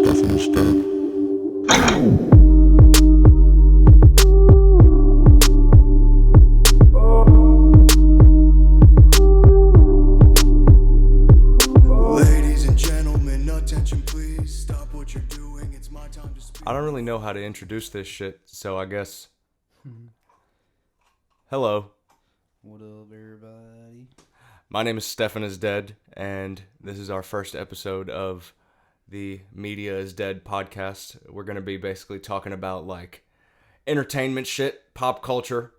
HERNANDEZ dead. I don't really know how to introduce this shit, so I guess. Hello, What up, everybody? my name is HERNANDEZ, and this is our first episode of the Media is Dead podcast. We're going to be basically talking about, like, entertainment shit, pop culture,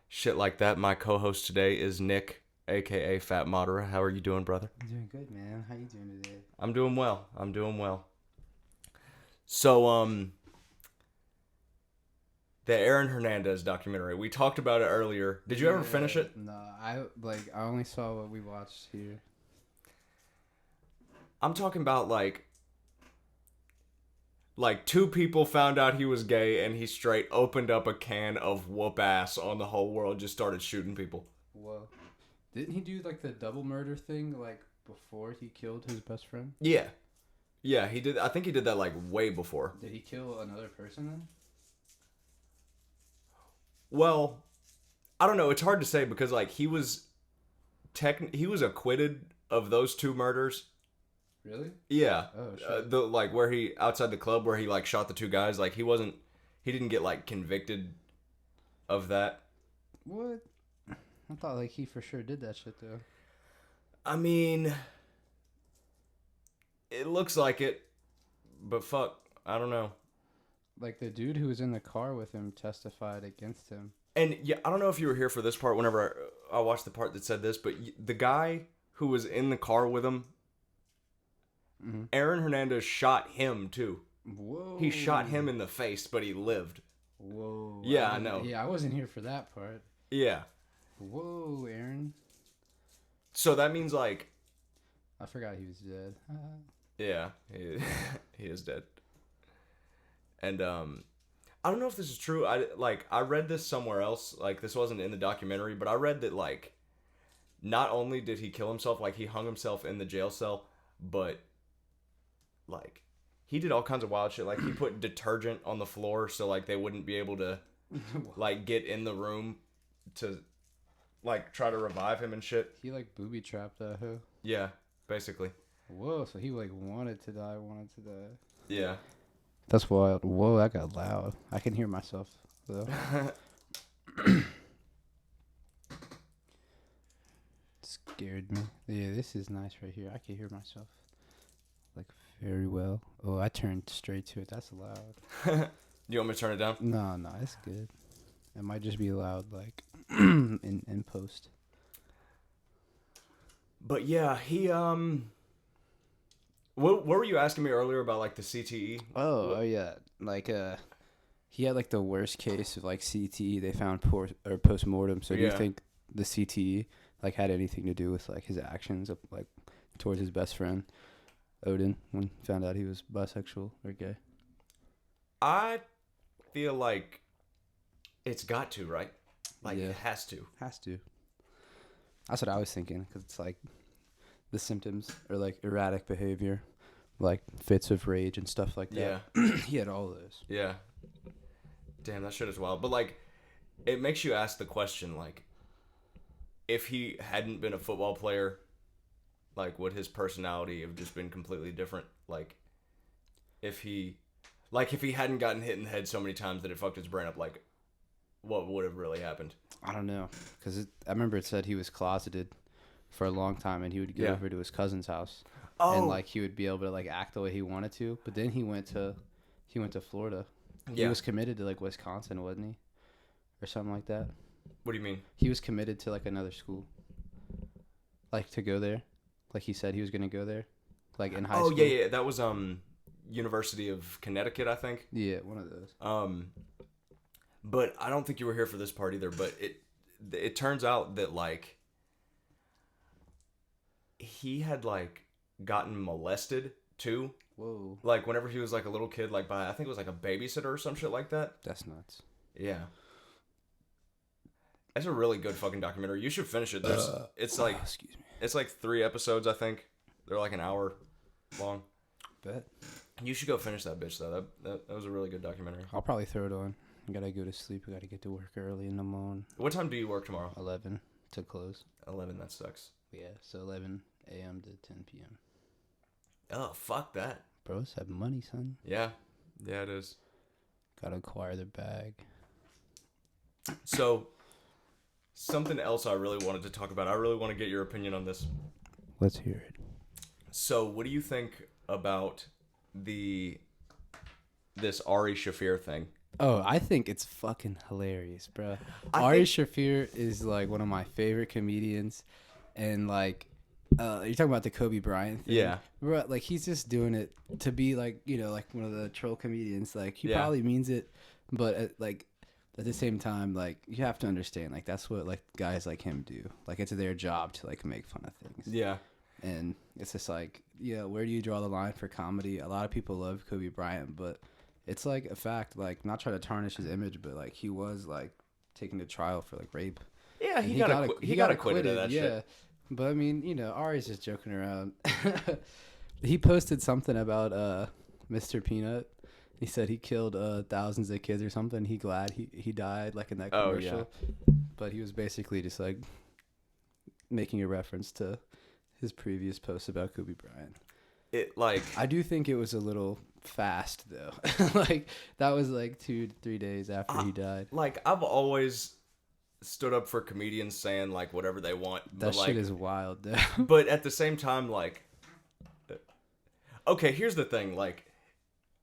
shit like that. My co-host today is Nick, a.k.a. Fat Modera. How are you doing, brother? I'm doing good, man. How you doing today? I'm doing well. So, the Aaron Hernandez documentary. We talked about it earlier. Did you ever finish it? No, I only saw what we watched here. I'm talking about like two people found out he was gay and he straight opened up a can of whoop ass on the whole world, just started shooting people. Whoa. Didn't he do like the double murder thing like before he killed his best friend? Yeah. Yeah, he did. I think he did that like way before. Did he kill another person then? Well, I don't know. It's hard to say because like he was acquitted of those two murders. Really? Yeah. Oh shit. The like where he outside the club where he like shot the two guys, like he didn't get like convicted of that. What? I thought like he for sure did that shit though. I mean, it looks like it, but fuck, I don't know. Like the dude who was in the car with him testified against him. And yeah, I don't know if you were here for this part whenever I watched the part that said this, but the guy who was in the car with him, Aaron Hernandez shot him too. Whoa. He shot him in the face, but he lived. Whoa. Yeah, I know. Yeah, I wasn't here for that part. Yeah. Whoa, Aaron. So that means like... I forgot he was dead. Yeah, he is dead. And I don't know if this is true. I read this somewhere else. Like this wasn't in the documentary, but I read that like not only did he kill himself, like he hung himself in the jail cell, but like he did all kinds of wild shit. Like he put detergent on the floor so like they wouldn't be able to like get in the room to like try to revive him and shit. He like booby trapped that hoe. Yeah, basically. Whoa, so he like wanted to die. Yeah. That's wild. Whoa, that got loud. I can hear myself though. Scared me. Yeah, this is nice right here. I can hear myself like very well. Oh, I turned straight to it. That's loud. You want me to turn it down? No, it's good. It might just be loud like in post. But yeah, he What were you asking me earlier about like the CTE? Oh yeah, like he had like the worst case of like CTE. They found post mortem. So do you think the CTE like had anything to do with like his actions of, like towards his best friend Odin when he found out he was bisexual or gay? I feel like it's got to, right? Like it has to. Has to. That's what I was thinking because it's like the symptoms are like erratic behavior, like fits of rage and stuff like that. Yeah. He had all of those. Yeah. Damn, that shit is wild. But like, it makes you ask the question, like, if he hadn't been a football player, like, would his personality have just been completely different? Like, if he hadn't gotten hit in the head so many times that it fucked his brain up, like, what would have really happened? I don't know, because I remember it said he was closeted for a long time, and he would go over to his cousin's house, and like he would be able to like act the way he wanted to. But then he went to Florida. He was committed to like Wisconsin, wasn't he, or something like that? What do you mean? He was committed to like another school, like to go there. Like he said he was gonna go there, like in high school. Oh yeah, that was University of Connecticut, I think. Yeah, one of those. But I don't think you were here for this part either. But it turns out that like he had like gotten molested too. Whoa. Like whenever he was like a little kid, like by I think it was like a babysitter or some shit like that. That's nuts. Yeah. It's a really good fucking documentary. You should finish it. It's like excuse me. It's like 3 episodes, I think. They're like an hour long. Bet. You should go finish that bitch though. That was a really good documentary. I'll probably throw it on. I gotta go to sleep. I gotta get to work early in the morning. What time do you work tomorrow? 11 to close. 11. That sucks. Yeah, so 11 a.m. to 10 p.m. Oh, fuck that. Bros have money, son. Yeah. Yeah, it is. Gotta acquire the bag. So, something else I really wanted to talk about. I really want to get your opinion on this. Let's hear it. So, what do you think about this Ari Shaffir thing? Oh, I think it's fucking hilarious, bro. Ari Shaffir is like one of my favorite comedians, and like, you're talking about the Kobe Bryant thing. Yeah, bro. Like he's just doing it to be like, you know, like one of the troll comedians. Like he probably means it, but at the same time, like you have to understand, like that's what like guys like him do. Like it's their job to like make fun of things. Yeah, and it's just like, yeah, where do you draw the line for comedy? A lot of people love Kobe Bryant, but it's like a fact, like not trying to tarnish his image, but like he was like taken to trial for like rape. Yeah, he got acquitted of that shit. But I mean, you know, Ari's just joking around. He posted something about Mr. Peanut. He said he killed thousands of kids or something. He glad he died like in that commercial. Oh, yeah. But he was basically just like making a reference to his previous post about Kobe Bryant. It like I do think it was a little fast though. Like that was like 2 to 3 days after he died. Like I've always stood up for comedians saying like whatever they want. That shit is wild though. But at the same time, like, okay, here's the thing, like,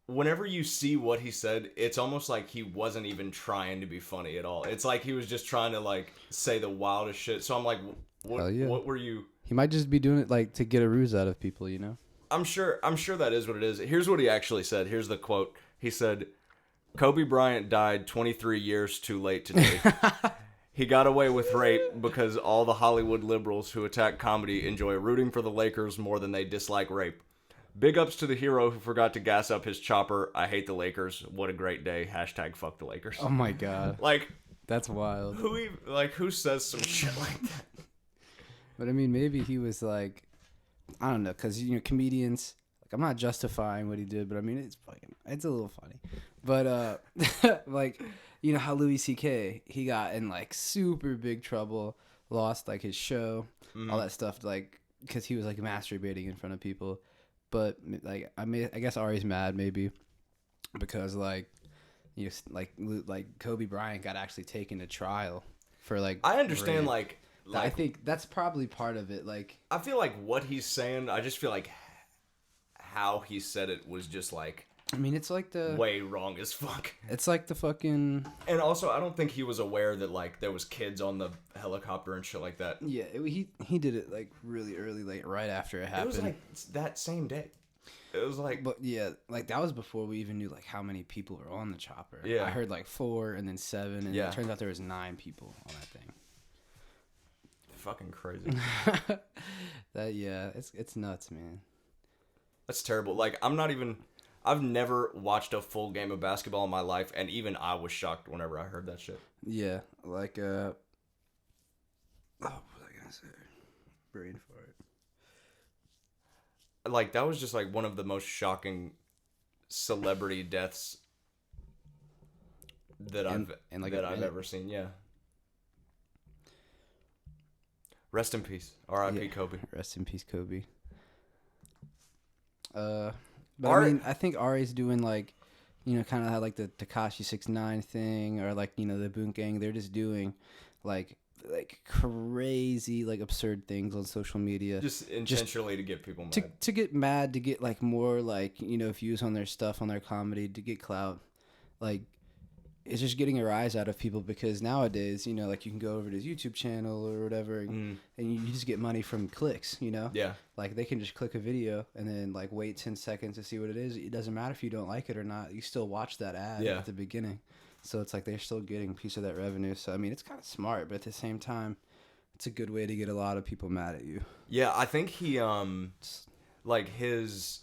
whenever you see what he said, it's almost like he wasn't even trying to be funny at all. It's like he was just trying to like say the wildest shit. So I'm like, what were you? He might just be doing it like to get a ruse out of people, you know? I'm sure that is what it is. Here's what he actually said. Here's the quote. He said, "Kobe Bryant died 23 years too late today. He got away with rape because all the Hollywood liberals who attack comedy enjoy rooting for the Lakers more than they dislike rape. Big ups to the hero who forgot to gas up his chopper. I hate the Lakers. What a great day. # fuck the Lakers." Oh my God. Like, that's wild. Who says some shit like that? But I mean, maybe he was like, I don't know, because, you know, comedians, like, I'm not justifying what he did, but I mean, it's a little funny. But, like, you know how Louis C.K., he got in, like, super big trouble, lost, like, his show, all that stuff, like, because he was, like, masturbating in front of people. But, like, I guess Ari's mad, maybe, because, like, you know, like Kobe Bryant got actually taken to trial for, like, I understand, rape. I think that's probably part of it. Like, I feel like what he's saying, I just feel like how he said it was just like, I mean, it's like the way wrong as fuck. It's like the fucking. And also, I don't think he was aware that like there was kids on the helicopter and shit like that. Yeah, he did it like really early, like right after it happened. It was like that same day. It was like, but yeah, like that was before we even knew like how many people were on the chopper. Yeah, I heard like 4 and then 7, and it turns out there was 9 people on that thing. Fucking crazy. It's nuts, man. That's terrible. Like I've never watched a full game of basketball in my life, and even I was shocked whenever I heard that shit. Yeah, like what was I gonna say? Brain fart. Like that was just like one of the most shocking celebrity deaths that I've ever seen. Yeah. Rest in peace. R.I.P. Kobe. Rest in peace, Kobe. But I mean, I think Ari's doing like, you know, kind of like the Tekashi 6ix9ine thing, or like, you know, the Boonk Gang. They're just doing like crazy, like absurd things on social media. Just intentionally to get people mad. To get mad, to get like more like, you know, views on their stuff, on their comedy, to get clout. Like, it's just getting a rise out of people, because nowadays, you know, like you can go over to his YouTube channel or whatever, and you just get money from clicks, you know? Yeah. Like they can just click a video and then like wait 10 seconds to see what it is. It doesn't matter if you don't like it or not. You still watch that ad at the beginning. So it's like they're still getting a piece of that revenue. So, I mean, it's kind of smart, but at the same time, it's a good way to get a lot of people mad at you. Yeah, I think he, like his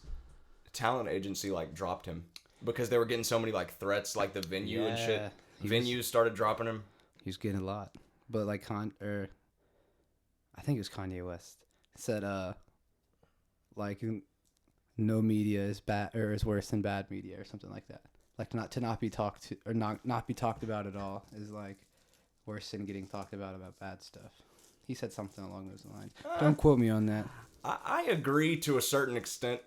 talent agency like dropped him. Because they were getting so many like threats, like the venue and shit. Venues started dropping him. He was getting a lot, but like I think it was Kanye West said, like no media is bad or is worse than bad media or something like that. Like not be talked to or not be talked about at all is like worse than getting talked about bad stuff. He said something along those lines. Don't quote me on that. I agree to a certain extent.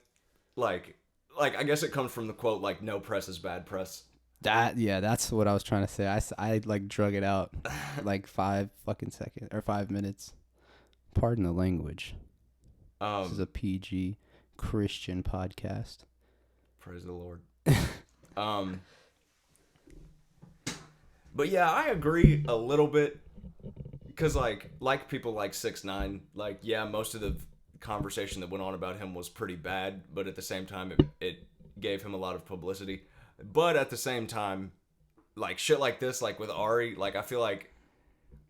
Like I guess it comes from the quote, like, no press is bad press. That's what I was trying to say. I like drug it out like 5 fucking seconds or 5 minutes. Pardon the language. This is a PG Christian podcast. Praise the Lord. But yeah, I agree a little bit. Because, like people like 6ix9ine, like, yeah, most of the conversation that went on about him was pretty bad, but at the same time, it gave him a lot of publicity. But at the same time, like, shit like this, like with Ari, like, I feel like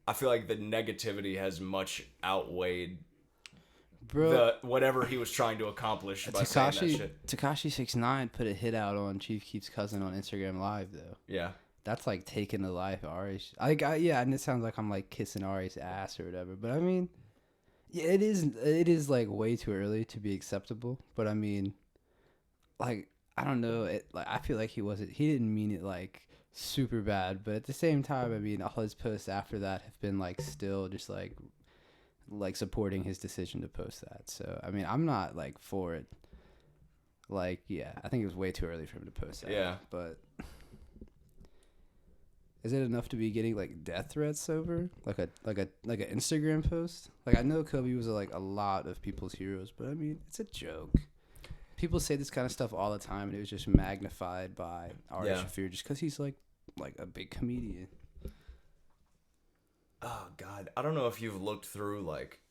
the negativity has much outweighed whatever he was trying to accomplish by saying that shit. Tekashi 6ix9ine put a hit out on Chief Keef's cousin on Instagram Live, though. Yeah. That's like taking the life of Ari. Yeah, and it sounds like I'm like kissing Ari's ass or whatever. But I mean, yeah, it is like way too early to be acceptable. But I mean, like, I don't know. I feel like he didn't mean it like super bad. But at the same time, I mean, all his posts after that have been like still just like supporting his decision to post that. So I mean, I'm not like for it. Like, yeah, I think it was way too early for him to post that. Yeah, but. Is it enough to be getting like death threats over like an Instagram post? Like, I know Kobe was like a lot of people's heroes, but I mean, it's a joke. People say this kind of stuff all the time, and it was just magnified by Ari Shaffir just because he's like a big comedian. Oh God, I don't know if you've looked through like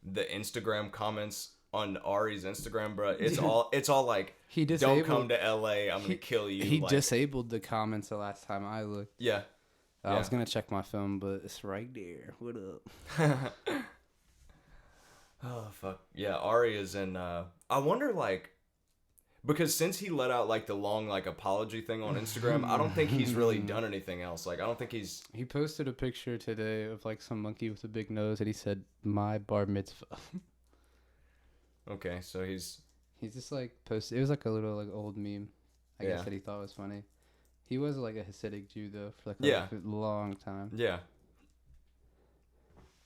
the Instagram comments on Ari's Instagram, bro. It's all like, don't come to LA, I'm gonna kill you. He disabled the comments the last time I looked. Yeah. I was gonna check my phone, but it's right there. What up? Oh fuck. Yeah, Ari is in I wonder, like, because since he let out like the long like apology thing on Instagram, I don't think he's really done anything else. Like, I don't think he's He posted a picture today of like some monkey with a big nose, and he said, "My bar mitzvah." Okay, so he's just like posted. It was like a little like old meme, I guess, that he thought was funny. He was like a Hasidic Jew though for like a long time. Yeah.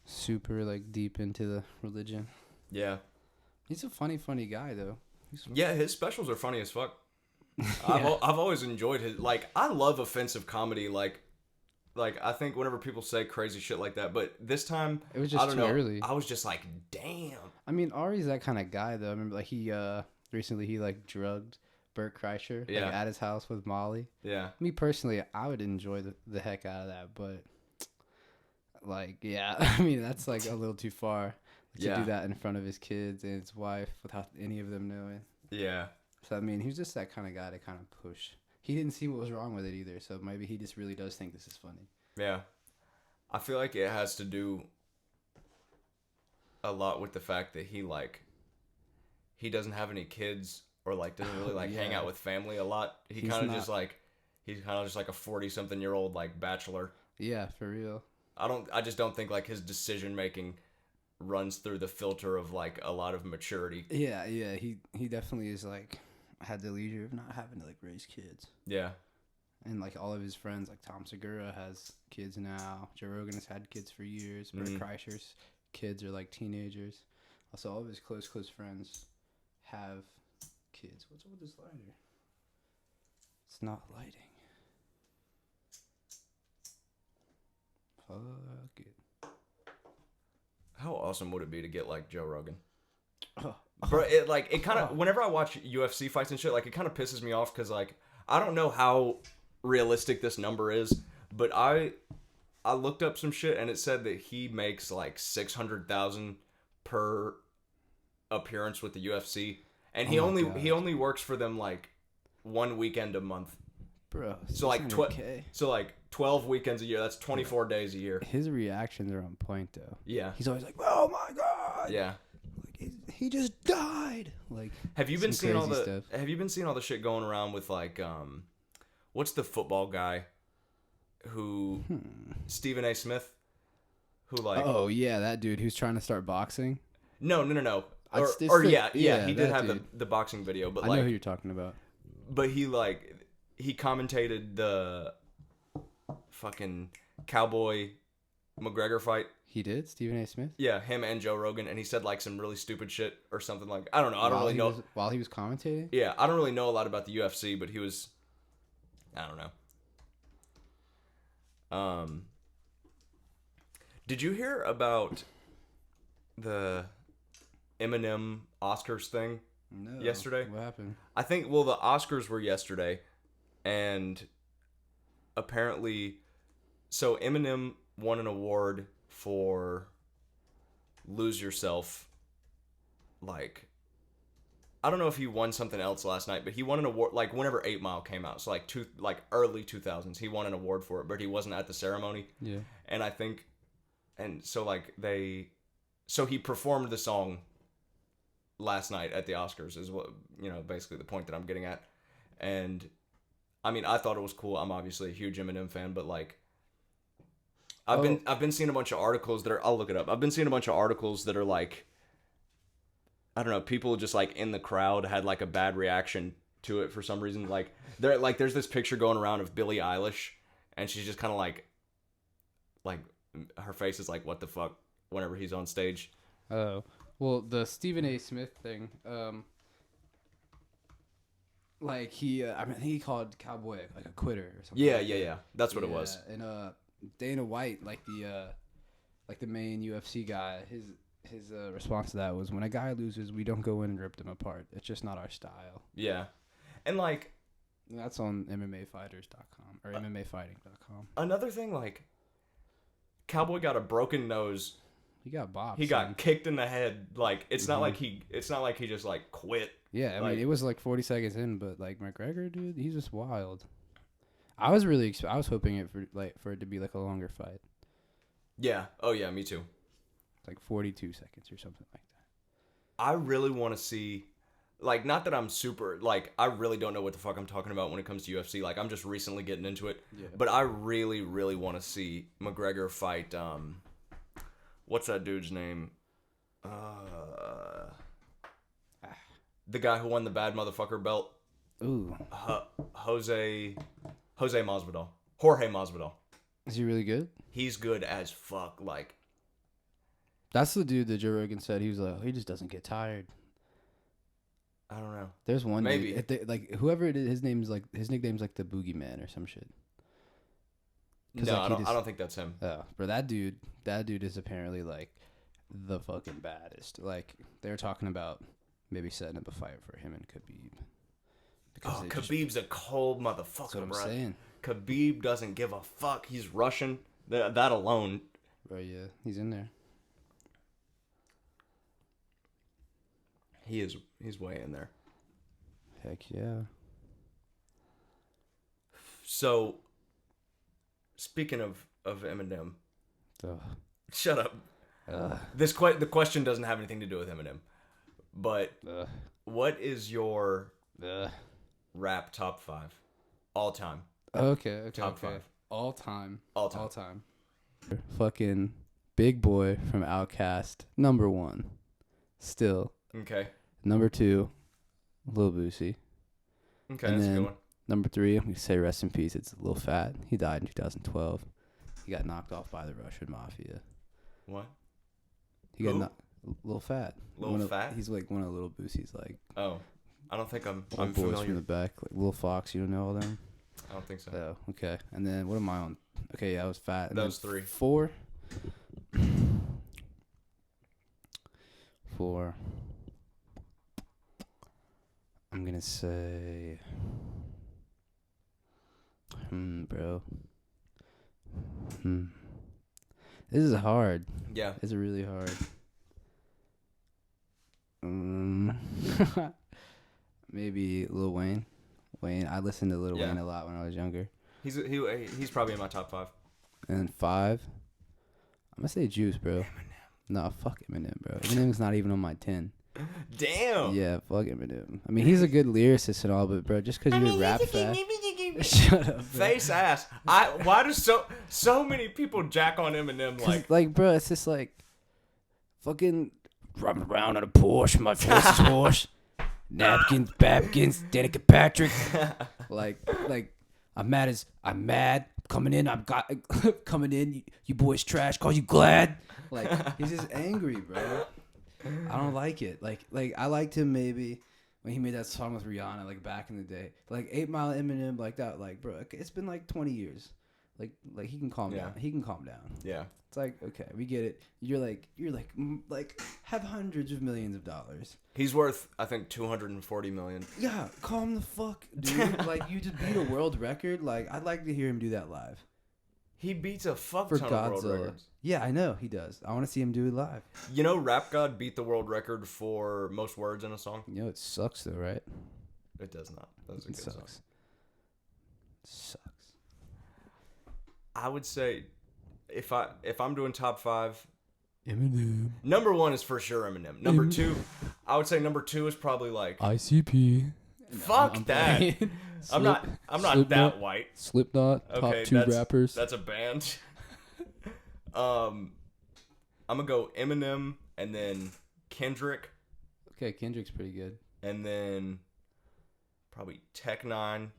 Super like deep into the religion. Yeah. He's a funny guy though. Yeah, his specials are funny as fuck. I've always enjoyed his, like, I love offensive comedy, like I think whenever people say crazy shit like that, but this time it was just too early. I was just like, damn. I mean, Ari's that kind of guy though. I remember like he recently he like drugged Bert Kreischer like, at his house with Molly. Yeah. Me personally, I would enjoy the heck out of that, but like, yeah, I mean, that's like a little too far to do that in front of his kids and his wife without any of them knowing. Yeah. So I mean, he was just that kind of guy to kind of push. He didn't see what was wrong with it either, so maybe he just really does think this is funny. Yeah. I feel like it has to do a lot with the fact that he doesn't have any kids or like doesn't really hang out with family a lot. He's kind of just like a 40-something-year-old like bachelor. Yeah, for real. I just don't think like his decision making runs through the filter of like a lot of maturity. Yeah, he definitely is like had the leisure of not having to like raise kids. Yeah. And like all of his friends, like Tom Segura has kids now. Joe Rogan has had kids for years. Bert Kreischer's kids are like teenagers. Also, all of his close friends have kids. What's up with this lighter? It's not lighting. Fuck it. How awesome would it be to get like Joe Rogan? Bro, it kind of, whenever I watch UFC fights and shit, like, it kind of pisses me off because, like, I don't know how realistic this number is, but I looked up some shit and it said that he makes like $600,000 per appearance with the UFC, and he only works for them like one weekend a month. Bro, so like 12 weekends a year. That's 24 days a year. His reactions are on point though. Yeah, he's always like, "Oh my god!" Yeah, like he just died. Like, have you been seeing all the stuff? Have you been seeing all the shit going around with like what's the football guy who Stephen A. Smith, who like oh yeah, that dude who's trying to start boxing. No. He did have dude. the boxing video, but I know who you're talking about. But he commentated the fucking Cowboy McGregor fight. He did? Stephen A. Smith? Yeah, him and Joe Rogan, and he said like some really stupid shit or something like, I don't know. I don't really know. While he was commentating? Yeah, I don't really know a lot about the UFC, but he was, I don't know. Did you hear about the Eminem Oscars thing yesterday? What happened? I think, well, the Oscars were yesterday, and apparently, so Eminem won an award for Lose Yourself. Like, I don't know if he won something else last night, but he won an award like whenever 8 Mile came out. So like early 2000s, he won an award for it, but he wasn't at the ceremony. Yeah. And I think, and so like so he performed the song last night at the Oscars is what, basically the point that I'm getting at. And I mean, I thought it was cool. I'm obviously a huge Eminem fan, but like, I've been seeing a bunch of articles that are, I'll look it up. I've been seeing a bunch of articles that are like, I don't know, people just like in the crowd had like a bad reaction to it for some reason. Like there's this picture going around of Billie Eilish, and she's just kind of like her face is like, what the fuck, whenever he's on stage. Oh, well, the Stephen A. Smith thing, like I think he called Cowboy like a quitter or something. Yeah. That's what it was. And Dana White, like the main UFC guy, his response to that was, when a guy loses, we don't go in and rip them apart. It's just not our style. Yeah. And like, that's on MMAfighters.com or MMAfighting.com. Another thing, like, Cowboy got a broken nose. He got bopped. He got kicked in the head. Like, it's not like he just like quit. Yeah, I mean, it was like 40 seconds in, but like McGregor, dude, he's just wild. I was hoping for it to be like a longer fight. Yeah. Oh yeah, me too. Like 42 seconds or something like that. I really want to see, like, not that I'm super, like, I really don't know what the fuck I'm talking about when it comes to UFC. Like, I'm just recently getting into it. Yeah. But I really, really want to see McGregor fight, what's that dude's name? The guy who won the bad motherfucker belt. Ooh. Jorge Masvidal. Is he really good? He's good as fuck, like. That's the dude that Joe Rogan said. He was like, he just doesn't get tired. I don't know. There's one maybe dude, like whoever it is, his nickname's like the Boogeyman or some shit. No, like I don't think that's him. Oh, but that dude is apparently like the fucking baddest. Like they're talking about maybe setting up a fight for him and Khabib. Khabib's a cold motherfucker, that's what I'm bro. saying. Khabib doesn't give a fuck. He's Russian. That alone. Bro, yeah, he's in there. He's way in there. Heck yeah. So, speaking of Eminem, Ugh. Shut up. The question doesn't have anything to do with Eminem, but what is your rap top 5 all time? Okay. Top 5 all time. Fucking Big Boy from Outkast, number 1. Still. Okay. Number 2, Lil Boosie. Okay, and that's then a good one. Number 3, I'm going to say rest in peace, it's Lil Fat. He died in 2012. He got knocked off by the Russian mafia. What? He got Lil Fat. Fat? He's like one of Lil Boosie's like. Oh, I don't think I'm boys familiar. From the back, like Lil Fox. You don't know all them? I don't think so. Oh, okay. And then what am I on? Okay, yeah, I was Fat. And that was 3. 4. 4. I'm gonna say, bro. This is hard. Yeah. It's really hard. Maybe Lil Wayne. I listened to Lil Wayne a lot when I was younger. He's probably in my top 5. And 5, I'm gonna say Juice, bro. Eminem. No, fuck Eminem, bro. Eminem's not even on my 10. Damn. Yeah, fuck Eminem. I mean, he's a good lyricist and all, but bro, just because you're rap fast. Shut up, bro. Face ass. Why do so many people jack on Eminem like? Like, bro, it's just like fucking Driving around on a Porsche, my voice is hoarse. Napkins, Babkins, Danica Patrick. like, I'm mad. Coming in, coming in. You boys trash. Call you glad. Like, he's just angry, bro. I don't like it. Like I liked him maybe when he made that song with Rihanna, like back in the day. Like 8 Mile Eminem, like that. Like, bro, it's been like 20 years. Like he can calm down. He can calm down. Yeah. It's like, okay, we get it. You're like have hundreds of millions of dollars. He's worth, I think, 240 million. Yeah, calm the fuck, dude. Like, you just beat a world record. Like, I'd like to hear him do that live. He beats a fuck For ton of world Godzilla. records. Yeah, I know he does. I want to see him do it live. You know, Rap God beat the world record for most words in a song. You know, it sucks though, right? It does not. That's a good song. Sucks. I would say, if I'm doing top 5, Eminem. number 1 is for sure Eminem. Number 2, I would say number 2 is probably like ICP. fuck I'm that. I'm not that white. Slipknot. Okay, top 2 rappers. That's a band. I'm gonna go Eminem and then Kendrick. Okay, Kendrick's pretty good. And then probably Tech 9.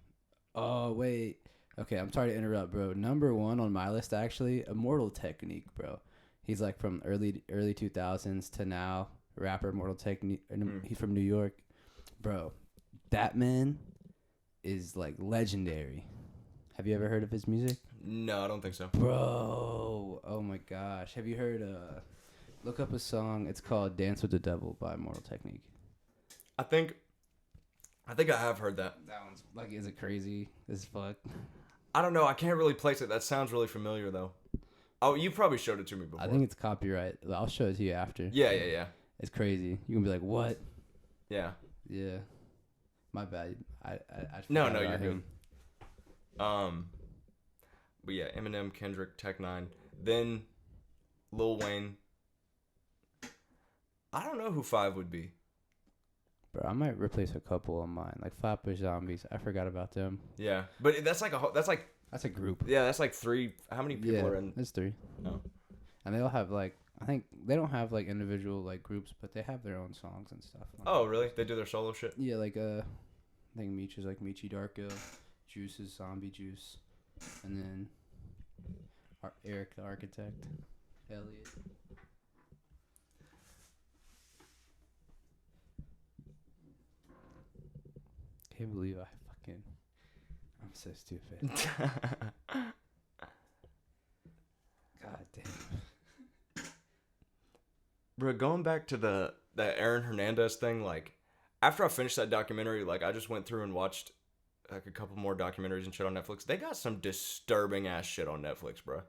Oh wait. Okay, I'm sorry to interrupt, bro. Number 1 on my list, actually, Immortal Technique, bro. He's like from early 2000s to now. Rapper, Immortal Technique. He's from New York, bro. That man is like legendary. Have you ever heard of his music? No, I don't think so. Bro, oh my gosh. Have you heard look up a song, it's called Dance with the Devil by Immortal Technique. I think I have heard that. That one's like, is it crazy as fuck? I don't know. I can't really place it. That sounds really familiar though. Oh, you probably showed it to me before. I think it's copyright. I'll show it to you after. Yeah. It's crazy. You can be like, what? Yeah. Yeah. My bad. I No, you're good. But yeah, Eminem, Kendrick, Tech 9, then Lil Wayne. I don't know who 5 would be. Bro, I might replace a couple of mine, like Flatbush Zombies. I forgot about them. Yeah, but that's like that's a group. Yeah, that's like 3. How many people are in? There's 3. No. And they all have like, I think they don't have like individual like groups, but they have their own songs and stuff. Oh, really? They do their solo shit? Yeah, like I think Meech is like Meechy Darko, Juice is Zombie Juice, and then Eric the Architect, Elliot. Can't believe I'm so stupid. God damn. Bro, going back to that Aaron Hernandez thing, like, after I finished that documentary, like, I just went through and watched, like, a couple more documentaries and shit on Netflix. They got some disturbing ass shit on Netflix, bro.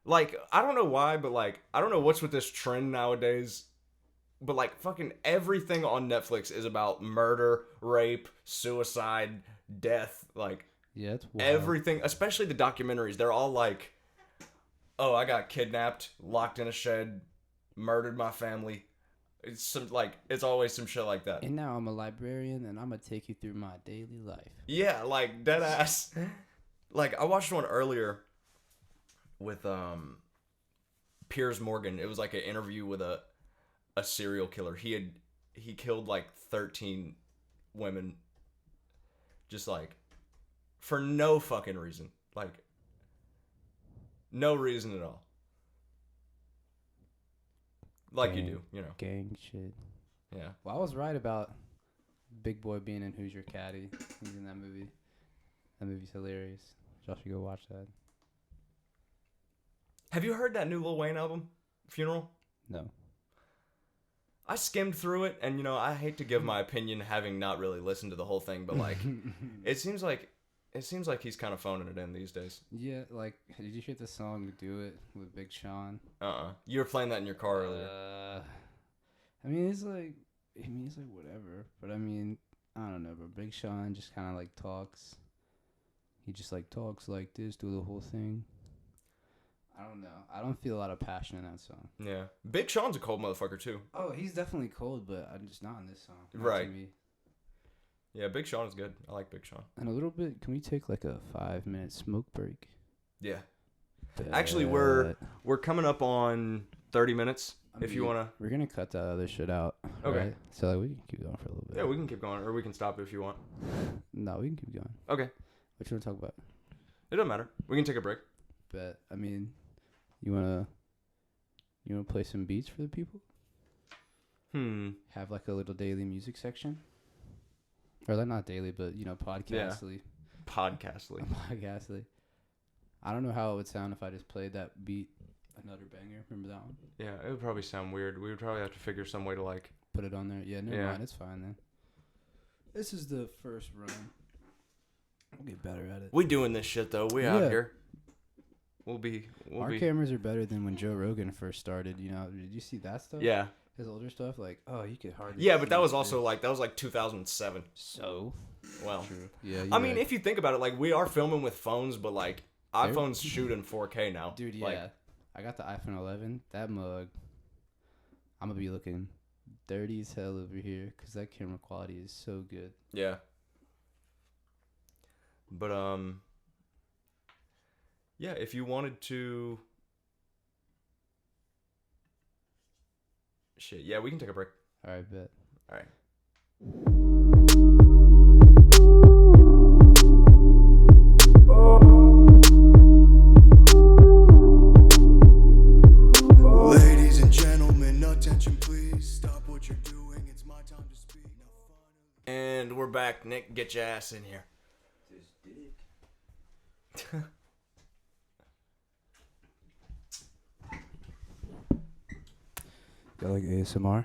Like, I don't know why, but, like, I don't know what's with this trend nowadays, but, like, fucking everything on Netflix is about murder, rape, suicide, death, like, yeah, it's wild. Everything, especially the documentaries, they're all like, oh, I got kidnapped, locked in a shed, murdered my family. It's always some shit like that. And now I'm a librarian, and I'm gonna take you through my daily life. Yeah, like, dead ass. Like, I watched one earlier with Piers Morgan. It was like an interview with a serial killer. He killed like 13 women, just like for no fucking reason. Like, no reason at all. Like, you do, you know. Gang shit. Yeah. Well, I was right about Big Boy being in Who's Your Caddy. He's in that movie. That movie's hilarious. Y'all should go watch that. Have you heard that new Lil Wayne album, Funeral? No. I skimmed through it, and, you know, I hate to give my opinion having not really listened to the whole thing, but, like, it seems like he's kind of phoning it in these days. Yeah, like, did you hear the song Do It with Big Sean? You were playing that in your car earlier. I mean, it's like whatever, but I mean, I don't know, but Big Sean just kind of like talks. He just like talks like this, do the whole thing. I don't know. I don't feel a lot of passion in that song. Yeah. Big Sean's a cold motherfucker, too. Oh, he's definitely cold, but I'm just not in this song. Right. Yeah, Big Sean is good. I like Big Sean. And a little bit, can we take like a 5-minute smoke break? Yeah. Actually, we're coming up on 30 minutes if you want to. We're going to cut that other shit out. Okay. Right? So like, we can keep going for a little bit. Yeah, we can keep going, or we can stop if you want. No, we can keep going. Okay. What you want to talk about? It doesn't matter. We can take a break. But, I mean, you want to play some beats for the people? Have like a little daily music section? Or like not daily, but, you know, podcastly. Yeah. Podcastly. Podcastly. I don't know how it would sound if I just played that beat, another banger. Remember that one? Yeah, it would probably sound weird. We would probably have to figure some way to like put it on there. Yeah, never mind. It's fine then. This is the first run. We'll get better at it. We doing this shit though. We out here. Our cameras are better than when Joe Rogan first started. You know, did you see that stuff? Yeah. His older stuff, like, you could hardly. Yeah, but that was also like 2007. So. Well. True. Yeah. I mean, if you think about it, like we are filming with phones, but like iPhones shoot in 4K now. Dude, yeah. Like, I got the iPhone 11. That mug. I'm gonna be looking dirty as hell over here because that camera quality is so good. Yeah. But yeah, if you wanted to. Shit, yeah, we can take a break. All right, bet. All right. Ladies and gentlemen, attention please. Stop what you're doing. It's my time to speak. And we're back. Nick, get your ass in here. This dick. Got like ASMR?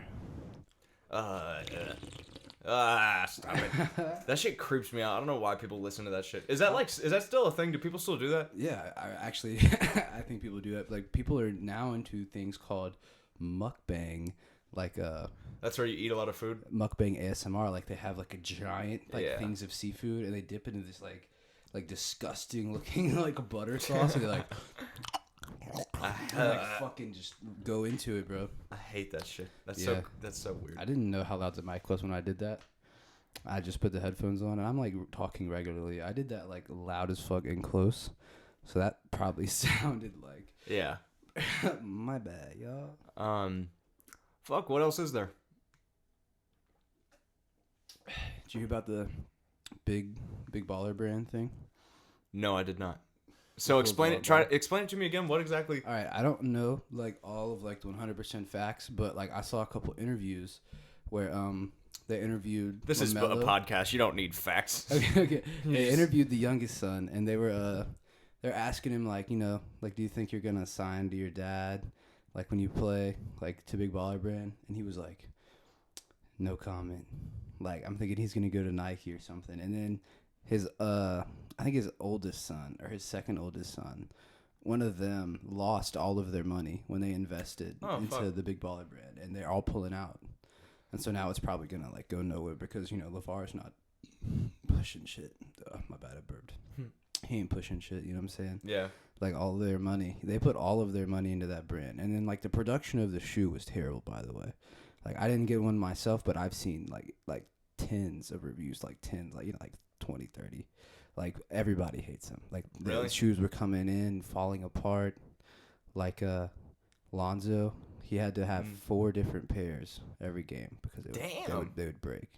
Stop it. That shit creeps me out. I don't know why people listen to that shit. Is that still a thing? Do people still do that? Yeah, I actually I think people do that. Like people are now into things called mukbang, like that's where you eat a lot of food. Mukbang ASMR, like they have like a giant things of seafood and they dip it into this like disgusting looking like butter sauce and they're like fucking just go into it, bro. I hate that shit. That's so weird. I didn't know how loud the mic was when I did that. I just put the headphones on and I'm like talking regularly. I did that like loud as fuck and close, so that probably sounded like my bad, y'all. Fuck. What else is there? Did you hear about the big baller brand thing? No, I did not. So explain it to me again. What exactly? All right, I don't know like all of like the 100% facts, but like I saw a couple interviews where they interviewed. This is a podcast. You don't need facts. Okay. They interviewed the youngest son, and they were they're asking him like, you know, like, do you think you're gonna sign to your dad, like when you play like to Big Baller Brand? And he was like, no comment. Like I'm thinking he's gonna go to Nike or something. And then his I think his oldest son or his second oldest son, one of them lost all of their money when they invested into the Big Baller Brand, and they're all pulling out. And so now it's probably gonna like go nowhere because, you know, LeVar's not pushing shit. My bad, I burped. He ain't pushing shit. You know what I'm saying? Yeah. Like all their money, they put all of their money into that brand, and then like the production of the shoe was terrible, by the way. Like I didn't get one myself, but I've seen like tens of reviews, like 20, 30. Like everybody hates them. Like the shoes were coming in, falling apart. Like Lonzo, he had to have 4 different pairs every game because they would break.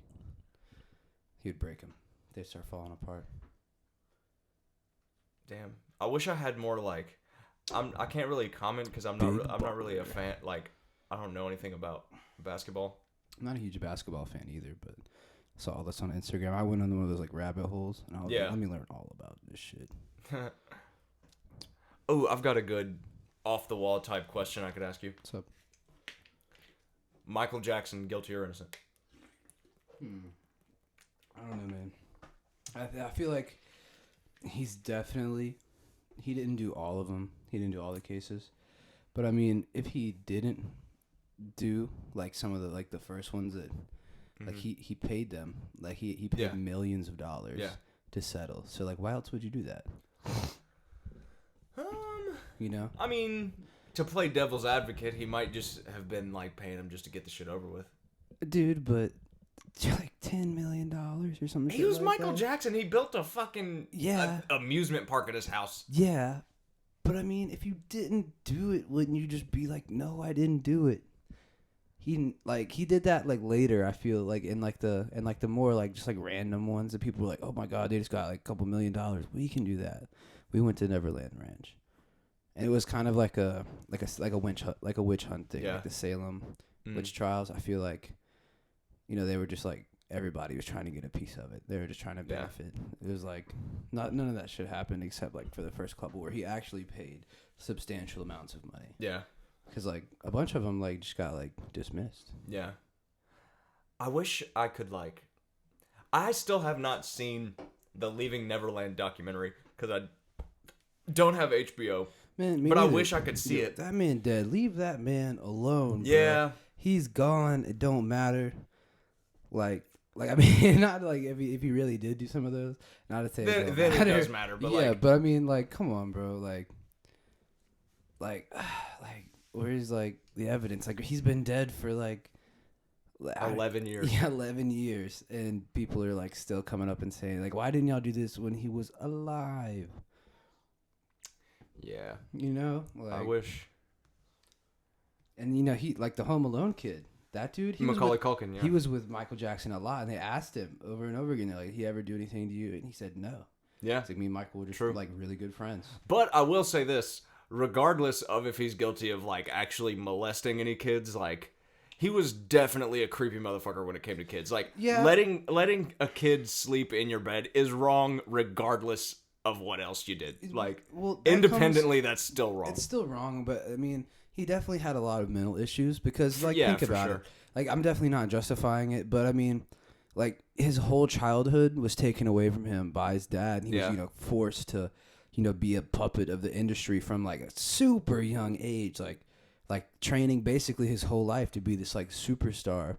He would break them. They'd start falling apart. Damn. I wish I had more like. I can't really comment because I'm not really a fan. Like I don't know anything about basketball. I'm not a huge basketball fan either, but saw all this on Instagram. I went on one of those like rabbit holes, and I was like, let me learn all about this shit. Oh, I've got a good off the wall type question I could ask you. What's up? Michael Jackson, guilty or innocent? I don't know, man. I feel like he didn't do all of them. He didn't do all the cases. But I mean, if he didn't do like some of the like the first ones that like he paid them, like he paid millions of dollars to settle. So like, why else would you do that? You know? I mean, to play devil's advocate, he might just have been like paying him just to get the shit over with. Dude, but like $10 million or something. He was like Michael Jackson. He built a fucking amusement park at his house. Yeah, But I mean, if you didn't do it, wouldn't you just be like, no, I didn't do it? He did that like later. I feel like in the more like just like random ones that people were like, oh my god, they just got like a couple $1 million. We can do that. We went to Neverland Ranch, and it was kind of like a witch hunt thing, Yeah. like the Salem witch trials. I feel like, they were just like everybody was trying to get a piece of it. They were just trying to benefit. It was like none of that shit happened except like for the first couple where he actually paid substantial amounts of money. Yeah. Because, like, a bunch of them, like, just got, like, dismissed. Yeah. I wish I could, like... I still have not seen the Leaving Neverland documentary because I don't have HBO. Man, but I wish I could see it. That man dead. Leave that man alone, bro. Yeah. He's gone. It don't matter. Like I mean, not like if he really did do some of those. Not to say then it it does matter, but yeah, like... but I mean, like, come on, bro. Like, where's, like, the evidence? Like, he's been dead for, like... 11 years. Yeah, 11 years. And people are, like, still coming up and saying, like, why didn't y'all do this when he was alive? Yeah. Like, I wish. And, he, like, the Home Alone kid, that dude... Macaulay Culkin, yeah. He was with Michael Jackson a lot, and they asked him over and over again, like, he ever do anything to you? And he said no. Yeah. It's like me and Michael were just, like, really good friends. But I will say this, regardless of if he's guilty of, like, actually molesting any kids, like, he was definitely a creepy motherfucker when it came to kids. Like, letting a kid sleep in your bed is wrong regardless of what else you did. Like, independently, that's still wrong. It's still wrong, but, I mean, he definitely had a lot of mental issues because, like, think about it. Like, I'm definitely not justifying it, but, I mean... Like, his whole childhood was taken away from him by his dad. And he was, forced to, be a puppet of the industry from, like, a super young age. Like training basically his whole life to be this, like, superstar.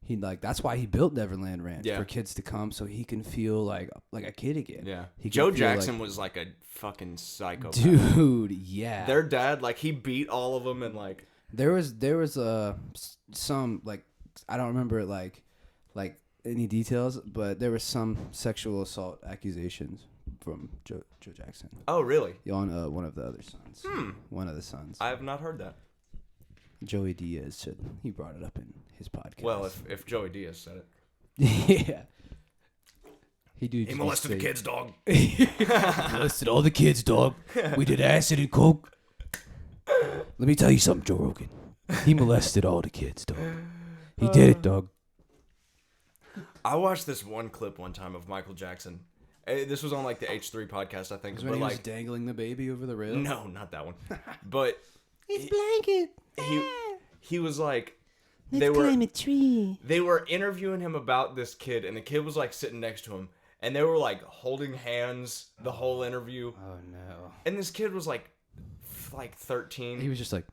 That's why he built Neverland Ranch for kids to come so he can feel like a kid again. Yeah. Joe Jackson was, like, a fucking psychopath. Dude, yeah. Their dad, like, he beat all of them and, like... There was some, like, I don't remember, like any details, but there was some sexual assault accusations from Joe Jackson. Oh, really? On one of the other sons. One of the sons. I have not heard that. Joey Diaz said he brought it up in his podcast. Well, if Joey Diaz said it. Yeah. He molested the kids, dog. He molested all the kids, dog. We did acid and coke. Let me tell you something, Joe Rogan. He molested all the kids, dog. He did it, dog. I watched this one clip one time of Michael Jackson. This was on like the H3 podcast, I think. Was when he was dangling the baby over the rail? No, not that one. But his blanket. He was like, Let's climb a tree. They were interviewing him about this kid, and the kid was like sitting next to him, and they were like holding hands the whole interview. Oh no! And this kid was like 13. He was just like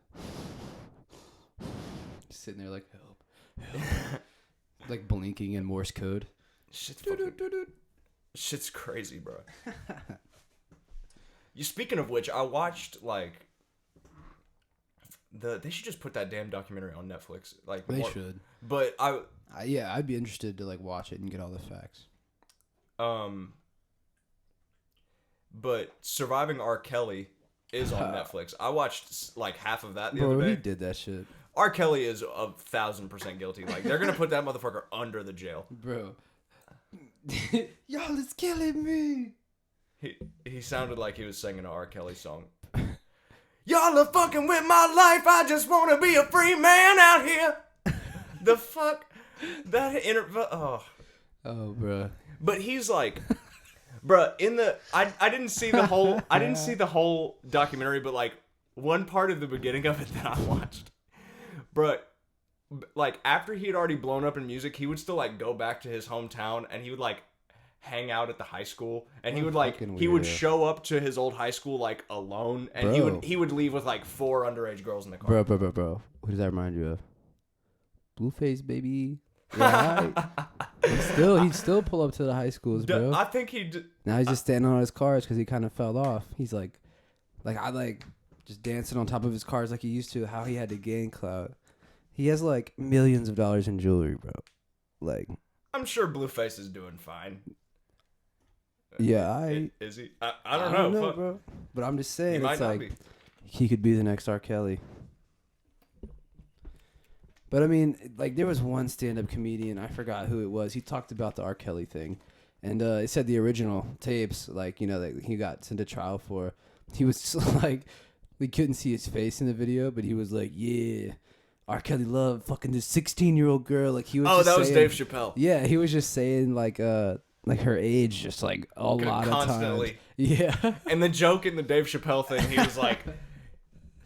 sitting there like help. Like blinking in Morse code. Shit's crazy, bro. Speaking of which, I watched like they should just put that damn documentary on Netflix. Like they should. But I'd be interested to like watch it and get all the facts. But Surviving R. Kelly is on Netflix. I watched like half of that the other day. He did that shit. R. Kelly is 1,000% guilty. Like, they're gonna put that motherfucker under the jail. Bro. Y'all is killing me. He sounded like he was singing an R. Kelly song. Y'all are fucking with my life. I just want to be a free man out here. The fuck? That oh, bro. But he's like, bro, I didn't see the whole documentary, but like one part of the beginning of it that I watched. But, like, after he had already blown up in music, he would still, like, go back to his hometown, and he would, like, hang out at the high school, and he would show up to his old high school, like, alone, and he would leave with, like, 4 underage girls in the car. Bro. What does that remind you of? Blueface, baby. Yeah, he'd still pull up to the high schools, bro. I think he'd... Now he's just standing on his cars because he kind of fell off. He's like, just dancing on top of his cars like he used to, how he had to gain clout. He has, like, millions of dollars in jewelry, bro. Like... I'm sure Blueface is doing fine. Yeah, Is he? I don't know. Fuck. bro. But I'm just saying, He might it's not like be. he could be the next R. Kelly. But I mean, like there was one stand-up comedian, I forgot who it was. He talked about the R. Kelly thing, and it said the original tapes, like that he got sent to trial for. He was just like, we couldn't see his face in the video, but he was like, "Yeah, R. Kelly loved fucking this 16-year-old girl." Like he was. Oh, just that was saying, Dave Chappelle. Yeah, he was just saying like her age, just like a lot Constantly. of times. Yeah. And the joke in the Dave Chappelle thing, he was like,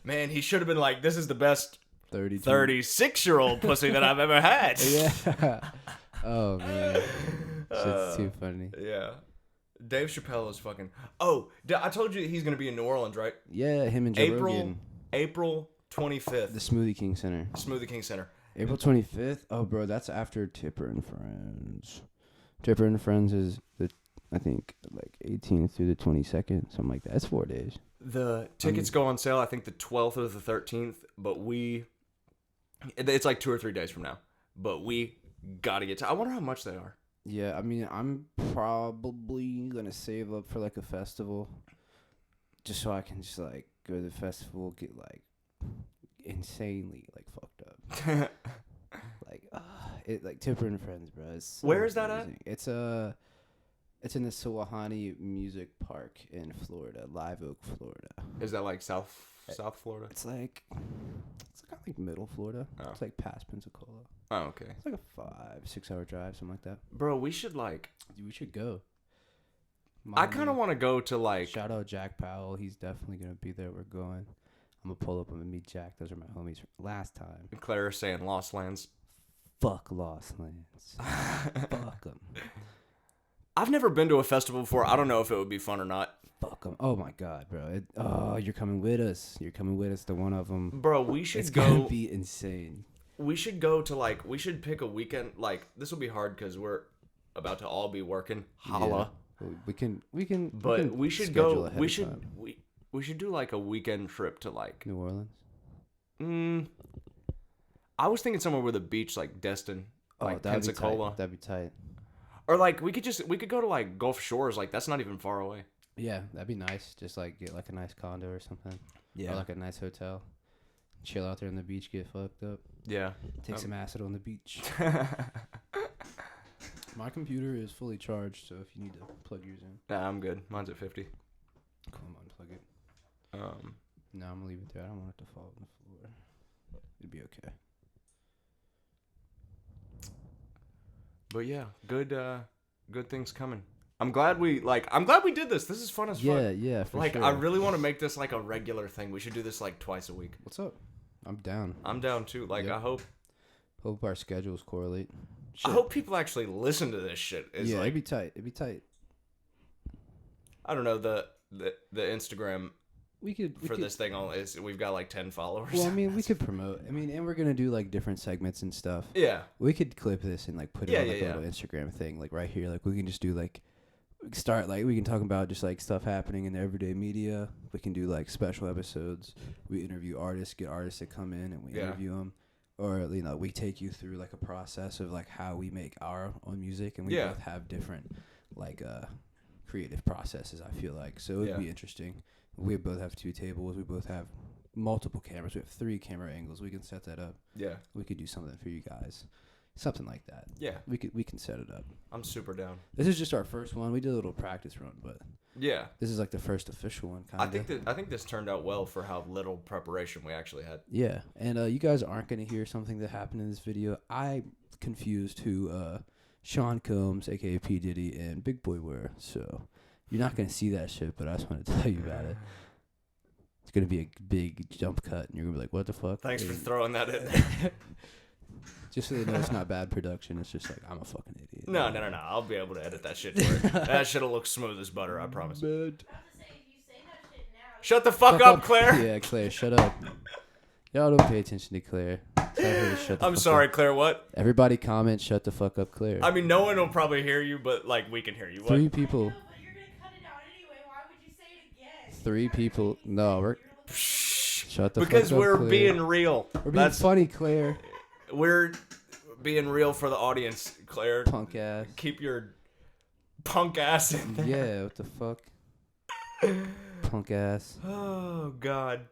"Man, he should have been like, this is the best 36-year-old pussy that I've ever had." Yeah. Oh man, shit's too funny. Yeah. Dave Chappelle is fucking. Oh, I told you he's gonna be in New Orleans, right? Yeah, him and Joe Rogan. April 25th. The Smoothie King Center. Smoothie King Center. April 25th. Oh, bro, that's after Tipper and Friends. Tipper and Friends is I think like 18th through the 22nd, something like that. It's 4 days. The tickets go on sale, I think the 12th or the 13th, but it's like 2 or 3 days from now. But we gotta get to. I wonder how much they are. Yeah, I mean, I'm probably gonna save up for like a festival, just so I can just like go to the festival, get like insanely like fucked up. Like Tipper and Friends, bro. It's so Where is that amazing. It's in the Sawahani Music Park in Florida, Live Oak, Florida. Is that like South Florida? It's kind of like middle Florida. Oh. It's like past Pensacola. Oh, okay. It's like a 5-6 hour drive, something like that. Bro, we should like. Dude, we should go. I kind of want to go to like. Shout out Jack Powell. He's definitely gonna be there. We're going. I'm gonna pull up. I'm gonna meet Jack. Those are my homies from last time. Claire saying Lost Lands. Fuck Lost Lands. Fuck them. I've never been to a festival before. I don't know if it would be fun or not. Fuck them. Oh my god, bro. You're coming with us. You're coming with us to one of them. Bro, we should it's go. It's gonna be insane. We should go to like. We should pick a weekend. Like this will be hard because we're about to all be working. Holla. Yeah. We can. But we should go. We should do like a weekend trip to like New Orleans. I was thinking somewhere with a beach like Destin, like Pensacola. That'd be tight. Or like we could go to like Gulf Shores. Like that's not even far away. Yeah, that'd be nice. Just like get like a nice condo or something. Yeah. Or like a nice hotel. Chill out there on the beach, get fucked up. Yeah. Take some acid on the beach. My computer is fully charged, so if you need to plug yours in. Nah, I'm good. Mine's at 50. Come on, plug it. No, I'm gonna leave it there. I don't want it to fall on the floor. It'd be okay. But yeah, good things coming. I'm glad we did this. This is fun as fuck. Yeah, for like sure. I really want to make this like a regular thing. We should do this like twice a week. What's up? I'm down. I'm down too. Like Yep. I hope our schedules correlate. I hope people actually listen to this shit. It's yeah, like, it'd be tight. I don't know the Instagram We could this thing is we've got like 10 followers. Well, I mean, we could promote. I mean, and we're gonna do like different segments and stuff. Yeah. We could clip this and like put it on like a little Instagram thing, like right here. Like we can just do like start like we can talk about just like stuff happening in the everyday media. We can do like special episodes. We interview artists, get artists that come in and we interview them. Or we take you through like a process of like how we make our own music, and we both have different like creative processes. I feel like so it'd be interesting. We both have 2 tables. We both have multiple cameras. We have 3 camera angles. We can set that up. Yeah. We could do something for you guys, something like that. Yeah. We can set it up. I'm super down. This is just our first one. We did a little practice run, but yeah, this is like the first official one. Kinda. I think this turned out well for how little preparation we actually had. Yeah, and you guys aren't gonna hear something that happened in this video. I confused who Sean Combs, aka P Diddy, and Big Boy were. So you're not gonna see that shit, but I just want to tell you about it. It's gonna be a big jump cut, and you're gonna be like, "What the fuck?" Thanks for throwing that in. Just so they know it's not bad production. It's just like I'm a fucking idiot. No. I'll be able to edit that shit for it. That shit'll look smooth as butter. I promise. Shut the fuck up, Claire. Yeah, Claire, shut up. Y'all don't pay attention to Claire. I'm sorry, Claire. What? Everybody comment, shut the fuck up, Claire. I mean, no one will probably hear you, but like we can hear you. What? 3 people. 3 people. No, we're. Shut the fuck up, because we're Claire. being real. We're being funny, Claire. We're being real for the audience, Claire. Punk ass. Keep your punk ass in there. Yeah, what the fuck? Punk ass. Oh God.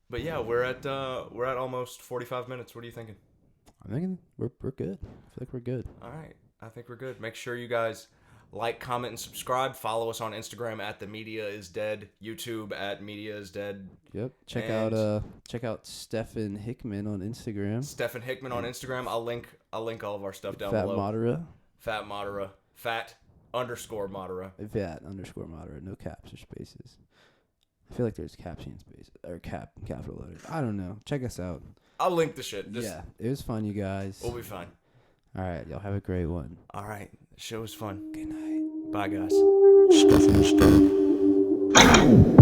But yeah, we're at almost 45 minutes. What are you thinking? I'm thinking we're good. I feel like we're good. All right. I think we're good. Make sure you guys like, comment, and subscribe. Follow us on Instagram at The Media Is Dead. YouTube at Media Is Dead. Yep. Check And out Stefan Hickman on Instagram. Stefan Hickman on Instagram. I'll link all of our stuff down Fat below. Modera. Fat Modera. Fat_Modera. Fat_Modera. No caps or spaces. I feel like there's caps and spaces or capital letters. I don't know. Check us out. I'll link the shit. Yeah, it was fun, you guys. We'll be fine. All right, y'all have a great one. All right. The show was fun. Good night. Bye, guys. Stuff in the stomach.